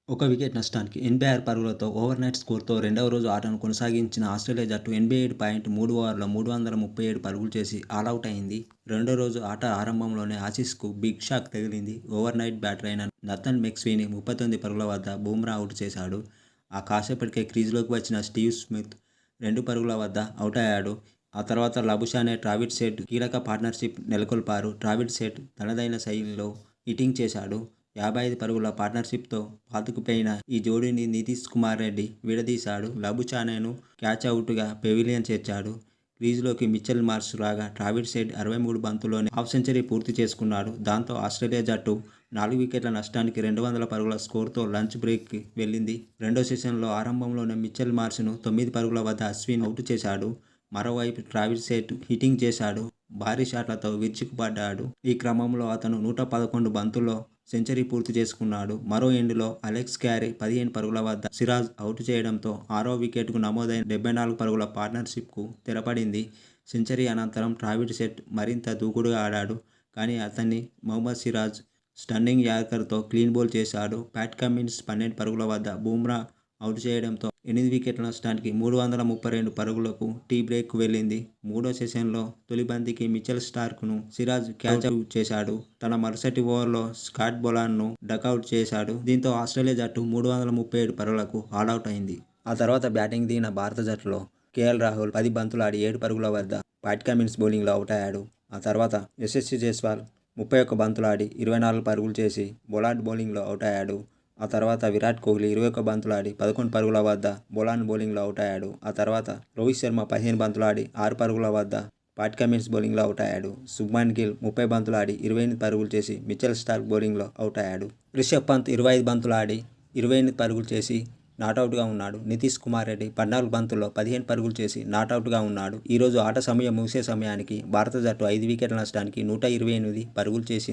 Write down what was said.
ఒక వికెట్ నష్టానికి 86 పరుగులతో ఓవర్‌నైట్ స్కోర్‌తో రెండవ రోజు ఆటను కొనసాగించిన ఆస్ట్రేలియా జట్టు 87.3 ఓవర్లలో 337 పరుగులు చేసి ఆలౌట్ అయింది. రెండో రోజు ఆట ఆరంభంలోనే ఆసీస్‌కు బిగ్ షాక్ తగిలింది. ఓవర్‌నైట్ బ్యాటర్ అయిన నథన్ మెక్స్వీని 39 పరుగుల వద్ద బుమ్రా అవుట్ చేశాడు. ఆ కాసేపటికే క్రీజులోకి వచ్చిన స్టీవ్ స్మిత్ 2 పరుగుల వద్ద అవుటయ్యాడు. ఆ తర్వాత లబుషానే, ట్రావిస్ హెడ్ కీలక పార్ట్నర్షిప్ నెలకొల్పారు. ట్రావిస్ హెడ్ తనదైన శైలిలో హిట్టింగ్ చేశాడు. 55 పరుగుల పార్ట్నర్షిప్తో పాతుకుపోయిన ఈ జోడీని నితీష్ కుమార్ రెడ్డి విడదీశాడు. లబుషానేను క్యాచౌట్గా పెవిలియన్ చేర్చాడు. క్రీజులోకి మిచెల్ మార్ష్ రాగా ట్రావిస్ హెడ్ 63 బంతుల్లోనే హాఫ్ సెంచరీ పూర్తి చేసుకున్నాడు. దాంతో ఆస్ట్రేలియా జట్టు 4 వికెట్ల నష్టానికి 200 పరుగుల స్కోరుతో లంచ్ బ్రేక్కి వెళ్లింది. రెండో సెషన్లో ఆరంభంలోనే మిచెల్ మార్ష్ను 9 పరుగుల వద్ద అశ్విన్ అవుట్ చేశాడు. మరోవైపు ట్రావిస్ హెడ్ హిట్టింగ్ చేశాడు. భారీ షాట్లతో విరుచుకుపడ్డాడు. ఈ క్రమంలో అతను 111 బంతుల్లో సెంచరీ పూర్తి చేసుకున్నాడు. మరో ఎండ్లో అలెక్స్ క్యారీ 15 పరుగుల వద్ద సిరాజ్ అవుట్ చేయడంతో ఆరో వికెట్కు నమోదైన 74 పరుగుల పార్ట్నర్షిప్కు తెరపడింది. సెంచరీ అనంతరం ట్రావిస్ హెడ్ మరింత దూకుడుగా ఆడాడు. కానీ అతన్ని మొహమ్మద్ సిరాజ్ స్టన్నింగ్ యార్కర్తో క్లీన్ బౌల్డ్ చేశాడు. ప్యాట్ కమిన్స్ 12 పరుగుల వద్ద బుమ్రా అవుట్ చేయడంతో 8 వికెట్ల నష్టానికి 332 పరుగులకు టీ బ్రేక్కు వెళ్లింది. మూడో సెషన్లో తొలి బంతికి మిచెల్ స్టార్క్ను సిరాజ్ క్యాచౌట్ చేశాడు. తన మరుసటి ఓవర్లో స్కాట్ బోలాన్ను డకౌట్ చేశాడు. దీంతో ఆస్ట్రేలియా జట్టు 337 పరుగులకు ఆలౌట్ అయింది. ఆ తర్వాత బ్యాటింగ్ దిగిన భారత జట్టులో కేఎల్ రాహుల్ 10 బంతులాడి 7 పరుగుల వద్ద ప్యాట్ కమిన్స్ బౌలింగ్లో అవుటయ్యాడు. ఆ తర్వాత యశస్వి జైస్వాల్ 31 బంతులాడి 24 పరుగులు చేసి బొలార్డ్ బౌలింగ్లో అవుటయ్యాడు. ఆ తర్వాత విరాట్ కోహ్లీ 21 బంతులాడి 11 పరుగుల వద్ద బొలాన్ బౌలింగ్లో అవుటయ్యాడు. ఆ తర్వాత రోహిత్ శర్మ 15 బంతులాడి 6 పరుగుల వద్ద ప్యాట్ కమిన్స్ బౌలింగ్లో అవుటయ్యాడు. శుభ్మన్ గిల్ 30 బంతులాడి 28 పరుగులు చేసి మిచెల్ స్టార్క్ బౌలింగ్లో అవుటయ్యాడు. రిషబ్ పంత్ 25 బంతులాడి 28 పరుగులు చేసి నాటౌట్గా ఉన్నాడు. నితీష్ కుమార్ రెడ్డి 14 బంతుల్లో 15 పరుగులు చేసి నాటౌట్గా ఉన్నాడు. ఈరోజు ఆట సమయం ముగిసే సమయానికి భారత జట్టు 5 వికెట్ల నష్టానికి 128 పరుగులు చేసింది.